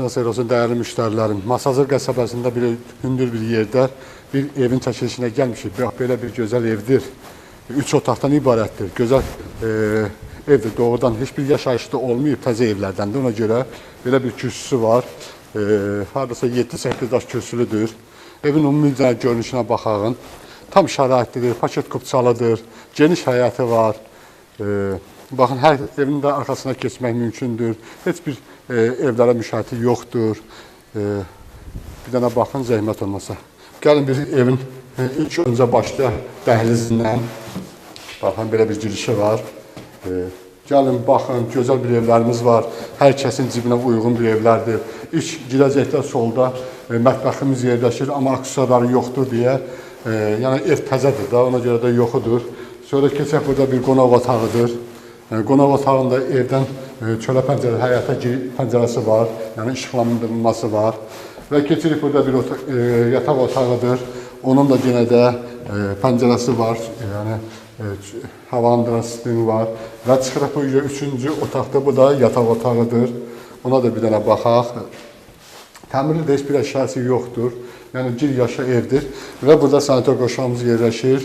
Nasıl olsun değerli müşterilerim, Masazır qəsəbəsində bir hündür bir yerdə bir evin çəkilişinə gəlmişik. Belə bir gözəl evdir. 3 otaqdan ibarətdir. Gözəl evdir. Doğrudan heç bir yaşayışda olmayıb, təzə evlərdəndir. Ona görə belə bir kürsüsü var. Hardasa 7-8 daş kürsülüdür. Evin ümumi görünüşünə baxağın. Tam şəraitlidir, paket kupçalıdır, geniş həyəti var. Baxın, hər evin də arxasına keçmək mümkündür. Heç bir evlərə müşahidə yoxdur. Bir dənə baxın, zəhmət olmasa. Gəlin bir evin ilk öncə başda dəhlizindən. Baxın, belə bir girişi var. Gəlin, baxın, gözəl bir evlərimiz var. Hər kəsin cibinə uyğun bir evlərdir. İlk girəcəkdə solda mətbəximiz yerləşir, amma aksesuarları yoxdur deyə. Yəni, ev təzədir da, ona görə də yoxudur. Sonra keçək, burada bir qonaq otağıdır. Qonaq otağında evdən çölə pəncərə, həyata pəncərəsi var, yəni işıqlandırılması var. Və keçirik, burada bir yataq otağıdır. Onun da yenə də pəncərəsi var, yəni havalandıran sistemi var. Və çıxırıq bu 3-cü otaqda, bu da yataq otağıdır. Ona da bir dənə baxaq. Təmirli də heç bir əşyası yoxdur. Yəni, gir yaşa evdir. Və burada sanitar qoşağımız yerləşir.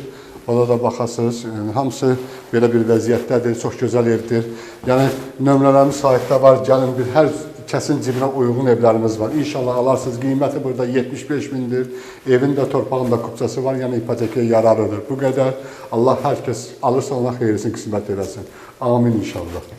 Ona da baxasınız. Yəni, hamısı belə bir vəziyyətdədir. Çox gözəl evdir. Yəni, nömrələrimiz saytda var. Gəlin, hər kəsin cibinə uyğun evlərimiz var. İnşallah alarsınız. Qiyməti burada 75 mindir. Evin də torpağında kupçası var. Yəni, ipotekaya yararlıdır. Bu qədər. Allah hər kəs alırsa ona xeyirsin, qismət eləsin. Amin inşallah.